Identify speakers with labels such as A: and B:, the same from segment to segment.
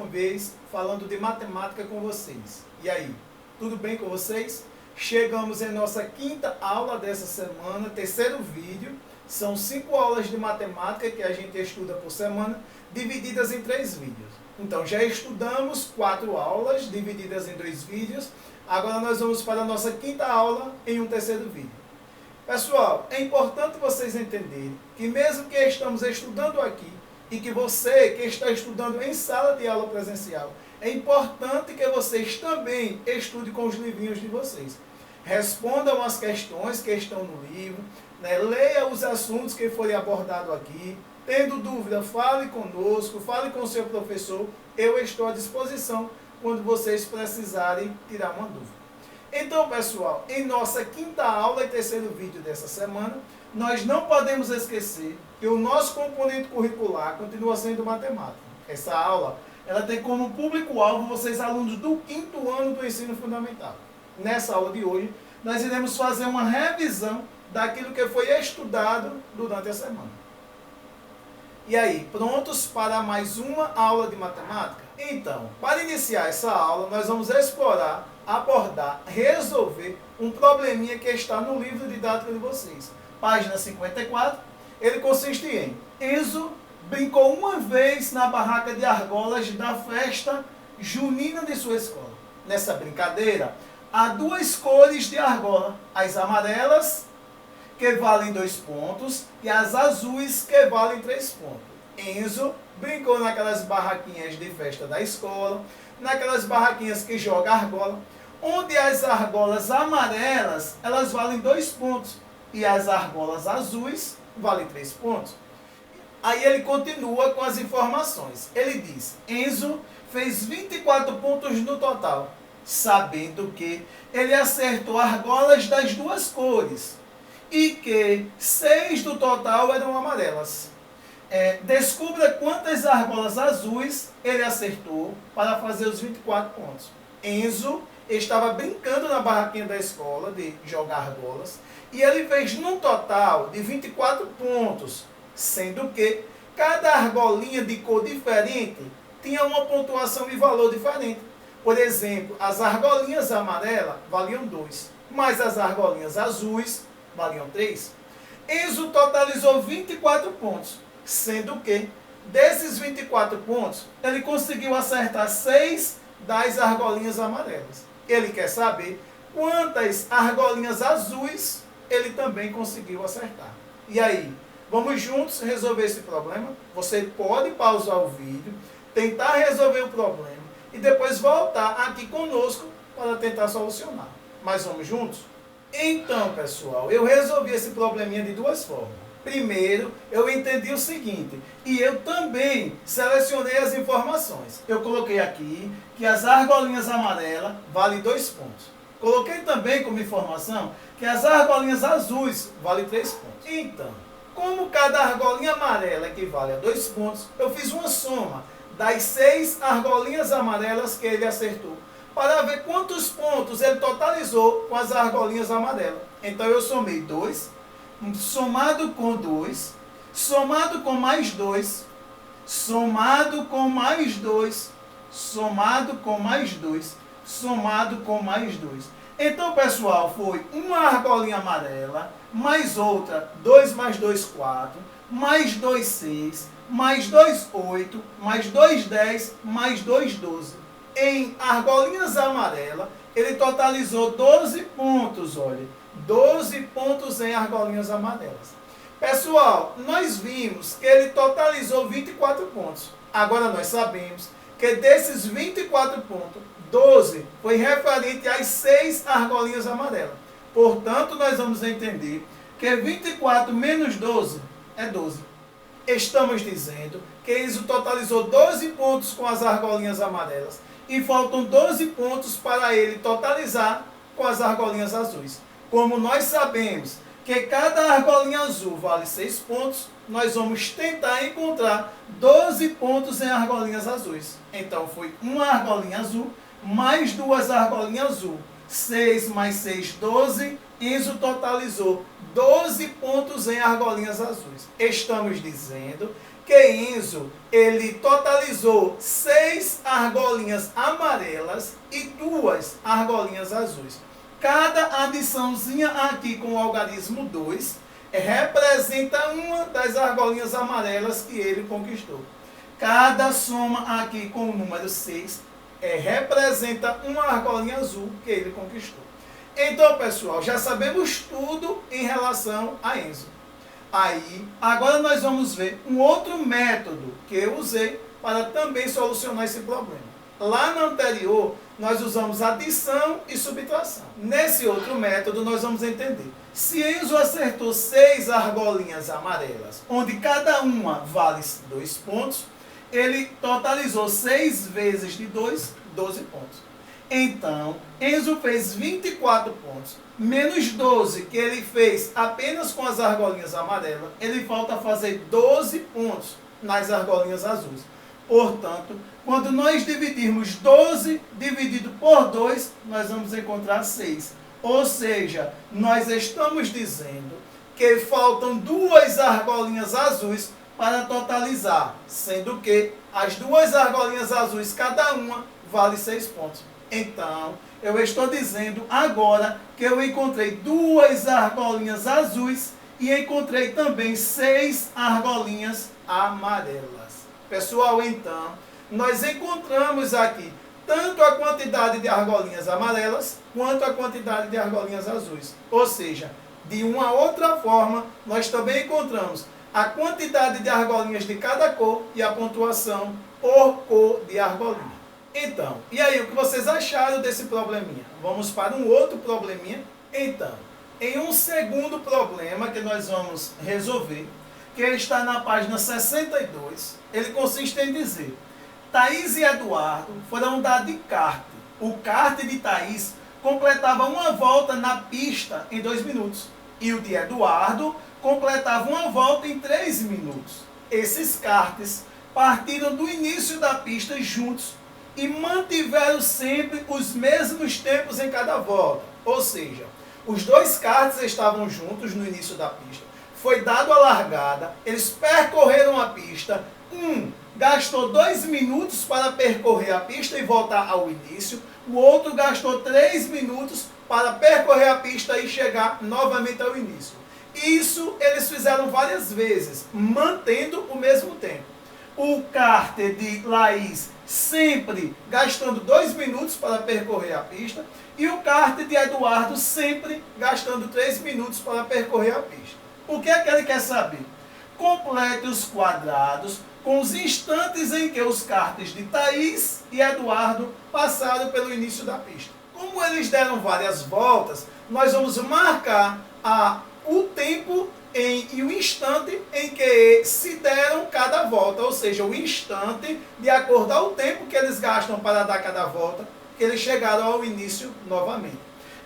A: vez falando de matemática com vocês. E aí, tudo bem com vocês? Chegamos em nossa quinta aula dessa semana, terceiro vídeo. São 5 aulas de matemática que a gente estuda por semana, divididas em 3 vídeos. Então, já estudamos 4 aulas, divididas em 2 vídeos. Agora nós vamos para a nossa quinta aula em um terceiro vídeo. Pessoal, é importante vocês entenderem que mesmo que estamos estudando aqui, e que você que está estudando em sala de aula presencial, é importante que vocês também estudem com os livrinhos de vocês. Respondam as questões que estão no livro, né? Leia os assuntos que forem abordados aqui. Tendo dúvida, fale conosco, fale com o seu professor. Eu estou à disposição quando vocês precisarem tirar uma dúvida. Então, pessoal, em nossa quinta aula e terceiro vídeo dessa semana, nós não podemos esquecer que o nosso componente curricular continua sendo matemática. Essa aula, ela tem como público-alvo vocês alunos do 5º ano do ensino fundamental. Nessa aula de hoje, nós iremos fazer uma revisão daquilo que foi estudado durante a semana. E aí, prontos para mais uma aula de matemática? Então, para iniciar essa aula, nós vamos explorar, abordar, resolver um probleminha que está no livro didático de vocês. Página 54, ele consiste em: Enzo brincou uma vez na barraca de argolas da festa junina de sua escola. Nessa brincadeira, há 2 cores de argola, as amarelas, que valem 2 pontos, e as azuis, que valem 3 pontos. Enzo brincou naquelas barraquinhas de festa da escola, naquelas barraquinhas que joga argola, onde as argolas amarelas, elas valem 2 pontos, e as argolas azuis valem 3 pontos. Aí ele continua com as informações. Ele diz: Enzo fez 24 pontos no total, sabendo que ele acertou argolas das 2 cores e que 6 do total eram amarelas. Descubra quantas argolas azuis ele acertou para fazer os 24 pontos. Enzo estava brincando na barraquinha da escola de jogar argolas e ele fez num total de 24 pontos, sendo que cada argolinha de cor diferente tinha uma pontuação e valor diferente. Por exemplo, as argolinhas amarelas valiam 2, mas as argolinhas azuis valiam 3. Enzo totalizou 24 pontos, sendo que desses 24 pontos, ele conseguiu acertar 6 das argolinhas amarelas. Ele quer saber quantas argolinhas azuis ele também conseguiu acertar. E aí, vamos juntos resolver esse problema? Você pode pausar o vídeo, tentar resolver o problema e depois voltar aqui conosco para tentar solucionar. Mas vamos juntos? Então, pessoal, eu resolvi esse probleminha de 2 formas. Primeiro, eu entendi o seguinte, e eu também selecionei as informações. Eu coloquei aqui que as argolinhas amarelas valem 2 pontos. Coloquei também como informação que as argolinhas azuis valem 3 pontos. Então, como cada argolinha amarela equivale a 2 pontos, eu fiz uma soma das 6 argolinhas amarelas que ele acertou, para ver quantos pontos ele totalizou com as argolinhas amarelas. Então eu somei 2, somado com 2, somado com mais 2, somado com mais 2, somado com mais 2, somado com mais 2. Então, pessoal, foi uma argolinha amarela, mais outra, 2 mais 2, 4, mais 2, 6, mais 2, 8, mais 2, 10, mais 2, 12. Em argolinhas amarelas, ele totalizou 12 pontos, olha. 12 pontos em argolinhas amarelas. Pessoal, nós vimos que ele totalizou 24 pontos. Agora nós sabemos que desses 24 pontos, 12 foi referente às 6 argolinhas amarelas. Portanto, nós vamos entender que 24 menos 12 é 12. Estamos dizendo que Enzo totalizou 12 pontos com as argolinhas amarelas e faltam 12 pontos para ele totalizar com as argolinhas azuis. Como nós sabemos que cada argolinha azul vale 6 pontos, nós vamos tentar encontrar 12 pontos em argolinhas azuis. Então foi uma argolinha azul mais 2 argolinhas azul. 6 mais 6, 12. Enzo totalizou 12 pontos em argolinhas azuis. Estamos dizendo que Enzo ele totalizou 6 argolinhas amarelas e 2 argolinhas azuis. Cada adiçãozinha aqui com o algarismo 2 representa uma das argolinhas amarelas que ele conquistou. Cada soma aqui com o número 6 representa uma argolinha azul que ele conquistou. Então, pessoal, já sabemos tudo em relação a Enzo. Aí, agora nós vamos ver um outro método que eu usei para também solucionar esse problema. Lá no anterior, nós usamos adição e subtração. Nesse outro método, nós vamos entender. Se Enzo acertou 6 argolinhas amarelas, onde cada uma vale 2 pontos, ele totalizou 6 vezes de 2, 12 pontos. Então, Enzo fez 24 pontos, menos 12 que ele fez apenas com as argolinhas amarelas, ele volta a fazer 12 pontos nas argolinhas azuis. Portanto, quando nós dividirmos 12 dividido por 2, nós vamos encontrar 6. Ou seja, nós estamos dizendo que faltam 2 argolinhas azuis para totalizar, sendo que as 2 argolinhas azuis, cada uma, vale 6 pontos. Então, eu estou dizendo agora que eu encontrei 2 argolinhas azuis e encontrei também 6 argolinhas amarelas. Pessoal, então, nós encontramos aqui tanto a quantidade de argolinhas amarelas quanto a quantidade de argolinhas azuis. Ou seja, de uma outra forma, nós também encontramos a quantidade de argolinhas de cada cor e a pontuação por cor de argolinha. Então, e aí, o que vocês acharam desse probleminha? Vamos para um outro probleminha? Então, em um segundo problema que nós vamos resolver, que está na página 62, ele consiste em dizer: Thaís e Eduardo foram dar de kart. O kart de Thaís completava uma volta na pista em 2 minutos. E o de Eduardo completava uma volta em 3 minutos. Esses karts partiram do início da pista juntos e mantiveram sempre os mesmos tempos em cada volta. Ou seja, os 2 karts estavam juntos no início da pista. Foi dado a largada, eles percorreram a pista. Um gastou 2 minutos para percorrer a pista e voltar ao início. O outro gastou 3 minutos para percorrer a pista e chegar novamente ao início. Isso eles fizeram várias vezes, mantendo o mesmo tempo. O kart de Laís sempre gastando 2 minutos para percorrer a pista e o kart de Eduardo sempre gastando 3 minutos para percorrer a pista. O que é que ele quer saber? Complete os quadrados com os instantes em que os karts de Thaís e Eduardo passaram pelo início da pista. Como eles deram várias voltas, nós vamos marcar o tempo e o instante em que se deram cada volta, ou seja, o instante de acordo ao tempo que eles gastam para dar cada volta, que eles chegaram ao início novamente.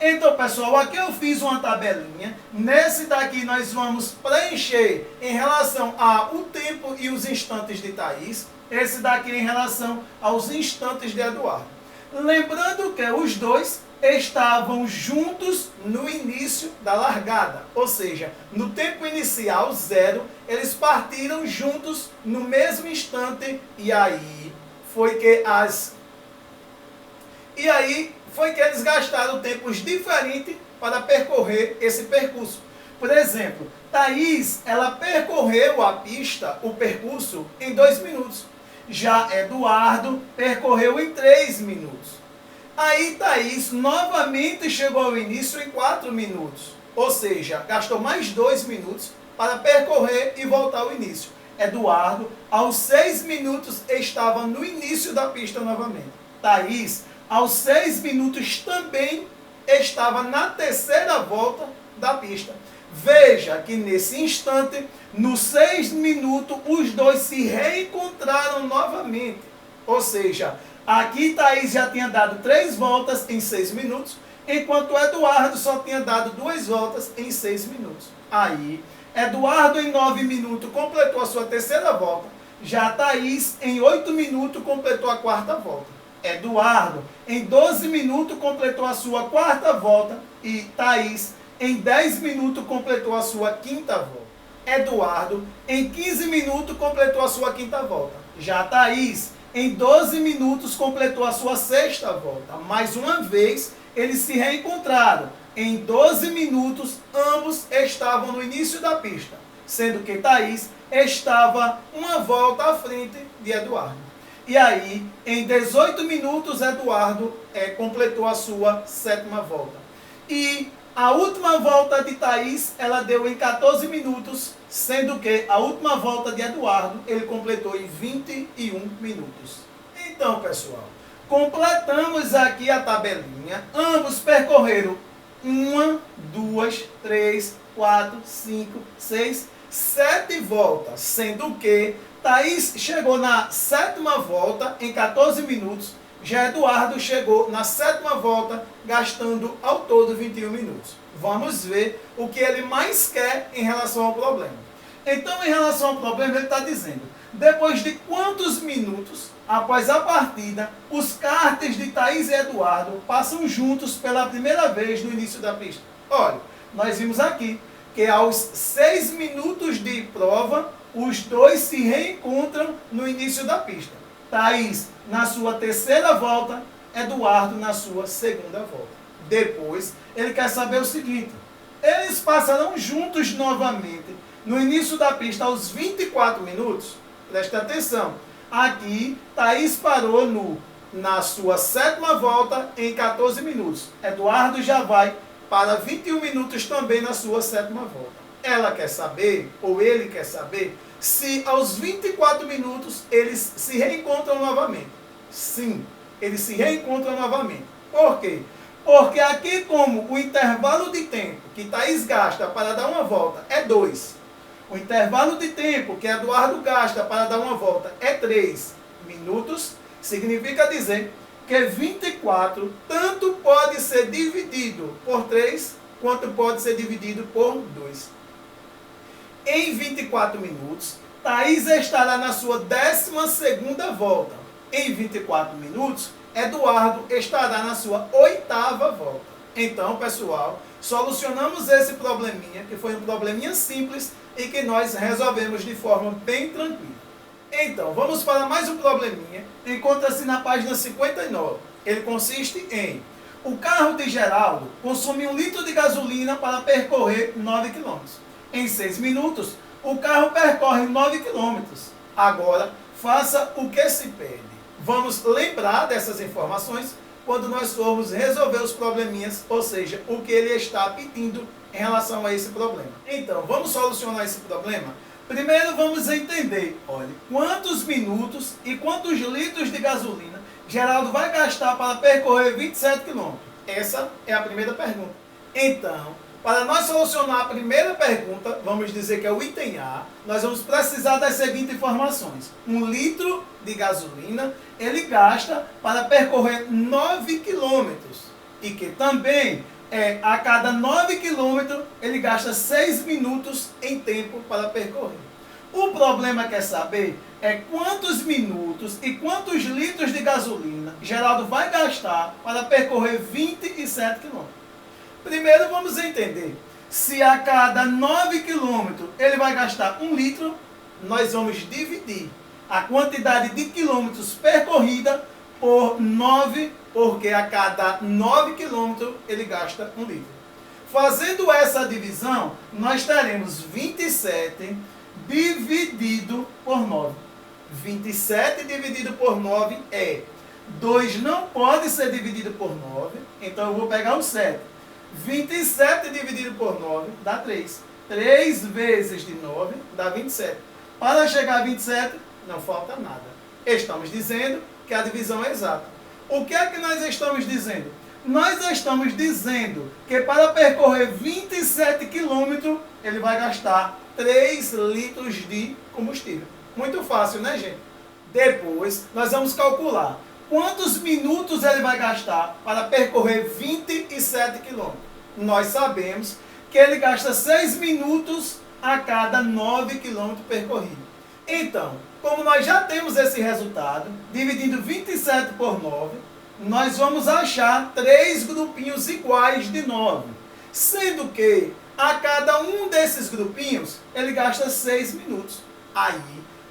A: Então, pessoal, aqui eu fiz uma tabelinha. Nesse daqui nós vamos preencher em relação ao tempo e os instantes de Thaís. Esse daqui em relação aos instantes de Eduardo. Lembrando que os dois estavam juntos no início da largada. Ou seja, no tempo inicial, 0, eles partiram juntos no mesmo instante. E aí foi que eles gastaram tempos diferentes para percorrer esse percurso. Por exemplo, Thaís, ela percorreu a pista, o percurso, em 2 minutos. Já Eduardo percorreu em 3 minutos. Aí Thaís novamente chegou ao início em 4 minutos. Ou seja, gastou mais 2 minutos para percorrer e voltar ao início. Eduardo, aos 6 minutos, estava no início da pista novamente. Thaís, aos 6 minutos, também estava na 3ª volta da pista. Veja que nesse instante, nos 6 minutos, os dois se reencontraram novamente. Ou seja, aqui Thaís já tinha dado 3 voltas em 6 minutos, enquanto Eduardo só tinha dado 2 voltas em 6 minutos. Aí, Eduardo em 9 minutos completou a sua 3ª volta, já Thaís em 8 minutos completou a 4ª volta. Eduardo em 12 minutos completou a sua 4ª volta e Thaís em 10 minutos completou a sua 5ª volta. Eduardo, em 15 minutos, completou a sua quinta volta. Já Thaís, em 12 minutos, completou a sua sexta volta. Mais uma vez, eles se reencontraram. Em 12 minutos, ambos estavam no início da pista, sendo que Thaís estava uma volta à frente de Eduardo. E aí, em 18 minutos, Eduardo completou a sua sétima volta. E a última volta de Thaís, ela deu em 14 minutos, sendo que a última volta de Eduardo, ele completou em 21 minutos. Então, pessoal, completamos aqui a tabelinha. Ambos percorreram 1, 2, 3, 4, 5, 6, 7 voltas, sendo que Thaís chegou na sétima volta em 14 minutos, já Eduardo chegou na sétima volta, gastando ao todo 21 minutos. Vamos ver o que ele mais quer em relação ao problema. Então, em relação ao problema, ele está dizendo, depois de quantos minutos, após a partida, os karts de Thaís e Eduardo passam juntos pela primeira vez no início da pista? Olha, nós vimos aqui que aos 6 minutos de prova, os dois se reencontram no início da pista. Thaís na sua terceira volta, Eduardo na sua segunda volta. Depois, ele quer saber o seguinte, eles passarão juntos novamente no início da pista aos 24 minutos? Preste atenção, aqui Thaís parou na sua sétima volta em 14 minutos. Eduardo já vai para 21 minutos também na sua sétima volta. Ela quer saber, ou ele quer saber, se aos 24 minutos eles se reencontram novamente. Sim, eles se reencontram novamente. Por quê? Porque aqui, como o intervalo de tempo que Thaís gasta para dar uma volta é 2, o intervalo de tempo que Eduardo gasta para dar uma volta é 3 minutos, significa dizer que 24 tanto pode ser dividido por 3, quanto pode ser dividido por 2. Em 24 minutos, Thaís estará na sua 12ª volta. Em 24 minutos, Eduardo estará na sua 8ª volta. Então, pessoal, solucionamos esse probleminha, que foi um probleminha simples e que nós resolvemos de forma bem tranquila. Então, vamos para mais um probleminha. Encontra-se na página 59. Ele consiste em: o carro de Geraldo consome 1 litro de gasolina para percorrer 9 km. Em 6 minutos, o carro percorre 9 km. Agora, faça o que se pede. Vamos lembrar dessas informações quando nós formos resolver os probleminhas, ou seja, o que ele está pedindo em relação a esse problema. Então, vamos solucionar esse problema? Primeiro, vamos entender, olha, quantos minutos e quantos litros de gasolina Geraldo vai gastar para percorrer 27 km. Essa é a primeira pergunta. Então, para nós solucionar a primeira pergunta, vamos dizer que é o item A, nós vamos precisar das seguintes informações. 1 litro de gasolina, ele gasta para percorrer 9 km. E que também, a cada 9 km, ele gasta 6 minutos em tempo para percorrer. O problema quer saber quantos minutos e quantos litros de gasolina Geraldo vai gastar para percorrer 27 km. Primeiro vamos entender, se a cada 9 km ele vai gastar 1 litro, nós vamos dividir a quantidade de quilômetros percorrida por 9, porque a cada 9 km ele gasta 1 litro. Fazendo essa divisão, nós teremos 27 dividido por 9. 27 dividido por 9 é 2 não pode ser dividido por 9, então eu vou pegar o 7. 27 dividido por 9 dá 3. 3 vezes de 9 dá 27. Para chegar a 27, não falta nada. Estamos dizendo que a divisão é exata. O que é que nós estamos dizendo? Nós estamos dizendo que para percorrer 27 km, ele vai gastar 3 litros de combustível. Muito fácil, né, gente? Depois, nós vamos calcular quantos minutos ele vai gastar para percorrer 27 km. Nós sabemos que ele gasta 6 minutos a cada 9 km percorrido. Então, como nós já temos esse resultado, dividindo 27 por 9, nós vamos achar 3 grupinhos iguais de 9. Sendo que A cada um desses grupinhos, ele gasta 6 minutos. Aí,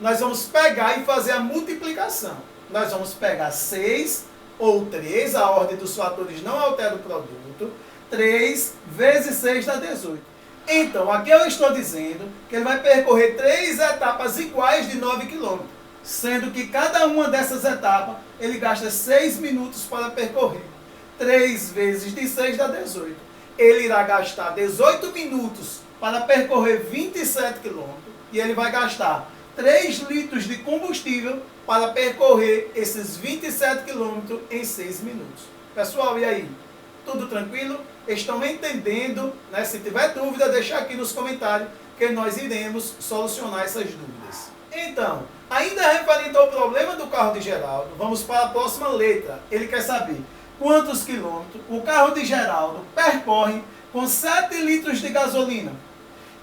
A: nós vamos pegar e fazer a multiplicação. Nós vamos pegar 6 ou 3, a ordem dos fatores não altera o produto. 3 vezes 6 dá 18. Então, aqui eu estou dizendo que ele vai percorrer 3 etapas iguais de 9 km, sendo que cada uma dessas etapas ele gasta 6 minutos para percorrer. 3 vezes de 6 dá 18. Ele irá gastar 18 minutos para percorrer 27 km e ele vai gastar 3 litros de combustível para percorrer esses 27 km em 6 minutos. Pessoal, e aí? Tudo tranquilo? Estão entendendo? Né? Se tiver dúvida, deixa aqui nos comentários que nós iremos solucionar essas dúvidas. Então, ainda referente ao problema do carro de Geraldo, vamos para a próxima letra. Ele quer saber quantos quilômetros o carro de Geraldo percorre com 7 litros de gasolina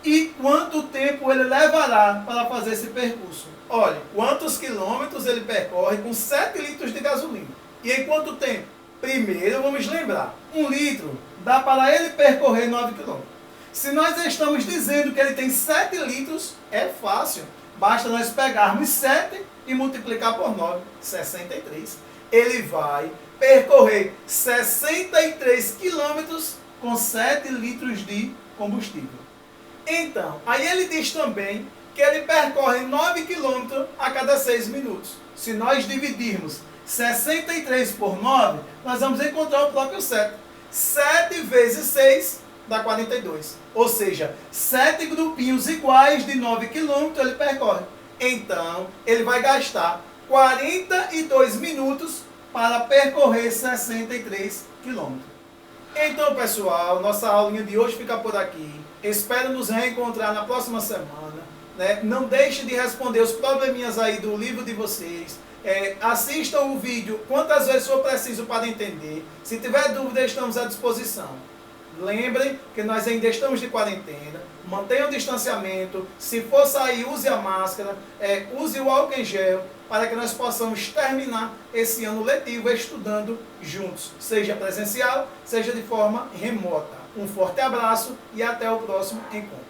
A: e quanto tempo ele levará para fazer esse percurso. Olha, quantos quilômetros ele percorre com 7 litros de gasolina e em quanto tempo? Primeiro vamos lembrar, 1 litro dá para ele percorrer 9 quilômetros. Se nós estamos dizendo que ele tem 7 litros, é fácil. Basta nós pegarmos 7 e multiplicar por 9, 63. Ele vai percorrer 63 quilômetros com 7 litros de combustível. Então, aí ele diz também que ele percorre 9 quilômetros a cada 6 minutos. Se nós dividirmos 63 por 9, nós vamos encontrar o próprio 7. 7 vezes 6 dá 42. Ou seja, 7 grupinhos iguais de 9 km ele percorre. Então, ele vai gastar 42 minutos para percorrer 63 km. Então, pessoal, nossa aulinha de hoje fica por aqui. Espero nos reencontrar na próxima semana. Né? Não deixe de responder os probleminhas aí do livro de vocês. Assistam o vídeo quantas vezes for preciso para entender. Se tiver dúvida, estamos à disposição. Lembrem que nós ainda estamos de quarentena. Mantenham o distanciamento. Se for sair, use a máscara. Use o álcool em gel para que nós possamos terminar esse ano letivo estudando juntos. Seja presencial, seja de forma remota. Um forte abraço e até o próximo encontro.